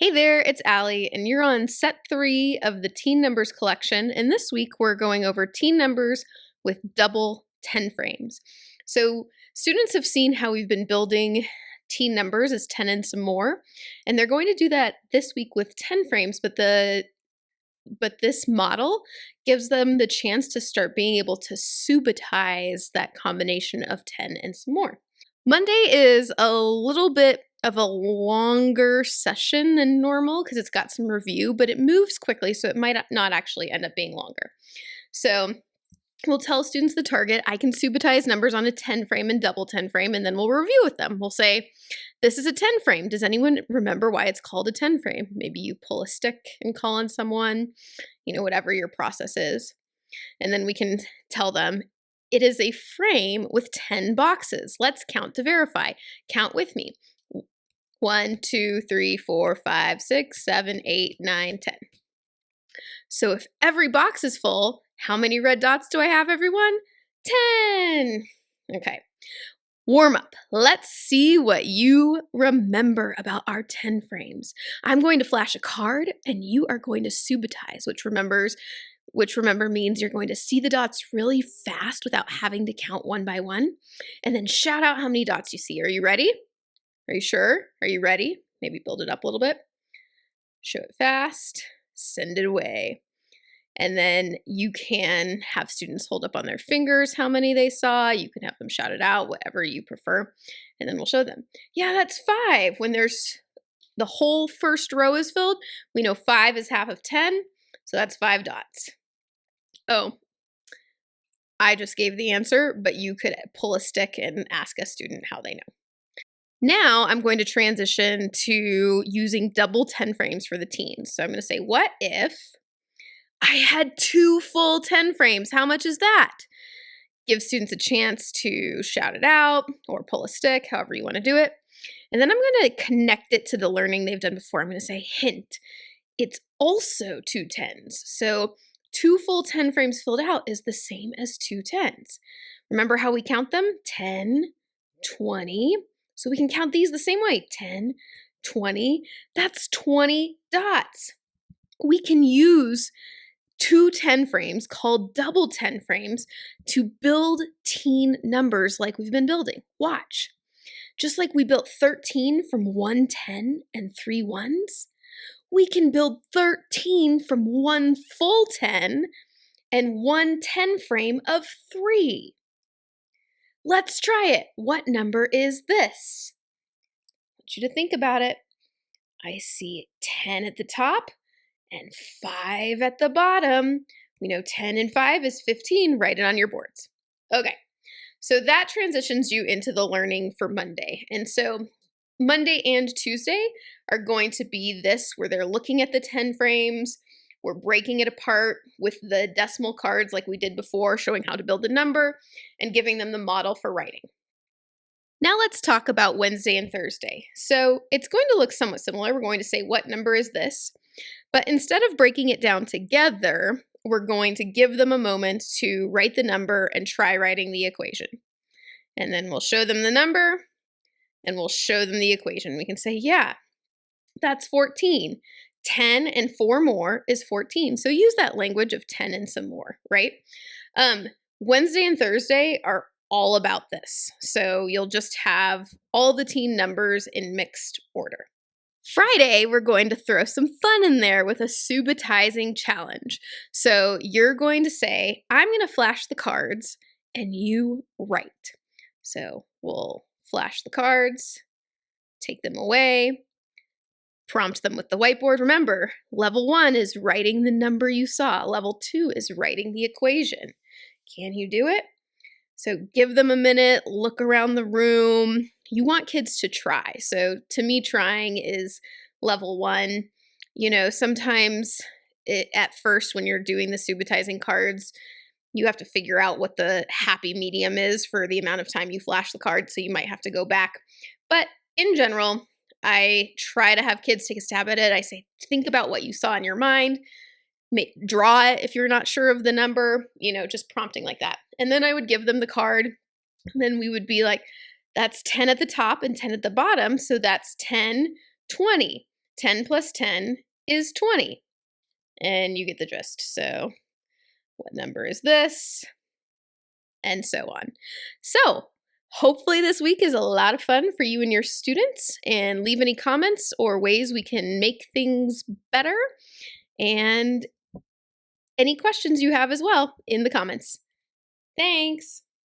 Hey there, it's Allie, and you're on set 3 of the Teen Numbers collection, and this week we're going over teen numbers with double 10 frames. So students have seen how we've been building teen numbers as 10 and some more, and they're going to do that this week with 10 frames, but this model gives them the chance to start being able to subitize that combination of 10 and some more. Monday is a little bit of a longer session than normal because it's got some review, but it moves quickly, so it might not actually end up being longer. So we'll tell students the target. I can subitize numbers on a 10 frame and double 10 frame, and then we'll review with them. We'll say, this is a 10 frame. Does anyone remember why it's called a 10 frame? Maybe you pull a stick and call on someone, whatever your process is. And then we can tell them, it is a frame with 10 boxes. Let's count to verify. Count with me. 1, 2, 3, 4, 5, 6, 7, 8, 9, 10. So if every box is full, how many red dots do I have, everyone? 10. Okay. Warm up. Let's see what you remember about our 10 frames. I'm going to flash a card and you are going to subitize, which remember means you're going to see the dots really fast without having to count one by one, and then shout out how many dots you see. Are you ready? Are you sure? Are you ready? Maybe build it up a little bit. Show it fast, send it away. And then you can have students hold up on their fingers how many they saw. You can have them shout it out, whatever you prefer. And then we'll show them. Yeah, that's 5. When there's the whole first row is filled, we know 5 is half of 10. So that's 5 dots. Oh, I just gave the answer, but you could pull a stick and ask a student how they know. Now I'm going to transition to using double 10 frames for the teens. So I'm going to say, what if I had 2 full 10 frames? How much is that? Give students a chance to shout it out or pull a stick, however you want to do it. And then I'm going to connect it to the learning they've done before. I'm going to say, hint, it's also 2 10s. So 2 full 10 frames filled out is the same as 2 10s. Remember how we count them? 10, 20. So we can count these the same way. 10, 20. That's 20 dots. We can use 2 10 frames called double 10 frames to build teen numbers like we've been building. Watch. Just like we built 13 from 1 10 and 3 1s, we can build 13 from 1 full 10 and 1 10 frame of 3. Let's try it. What number is this? I want you to think about it. I see 10 at the top and 5 at the bottom. We know 10 and 5 is 15. Write it on your boards. Okay, so that transitions you into the learning for Monday. And so Monday and Tuesday are going to be this, where they're looking at the 10 frames. We're breaking it apart with the decimal cards like we did before, showing how to build a number and giving them the model for writing. Now let's talk about Wednesday and Thursday. So it's going to look somewhat similar. We're going to say, what number is this? But instead of breaking it down together, we're going to give them a moment to write the number and try writing the equation. And then we'll show them the number and we'll show them the equation. We can say, yeah, that's 14. 10 and 4 more is 14. So use that language of 10 and some more, right? Wednesday and Thursday are all about this. So you'll just have all the teen numbers in mixed order. Friday, we're going to throw some fun in there with a subitizing challenge. So you're going to say, I'm going to flash the cards and you write. So we'll flash the cards, take them away, prompt them with the whiteboard. Remember, level 1 is writing the number you saw. Level 2 is writing the equation. Can you do it? So give them a minute, look around the room. You want kids to try. So to me, trying is level 1. Sometimes at first when you're doing the subitizing cards, you have to figure out what the happy medium is for the amount of time you flash the card. So you might have to go back. But in general, I try to have kids take a stab at it. I say, think about what you saw in your mind. Draw it if you're not sure of the number, just prompting like that. And then I would give them the card. And then we would be like, that's 10 at the top and 10 at the bottom. So that's 10, 20. 10 plus 10 is 20. And you get the gist. So what number is this? And so on. So hopefully this week is a lot of fun for you and your students, and leave any comments or ways we can make things better, and any questions you have as well in the comments. Thanks!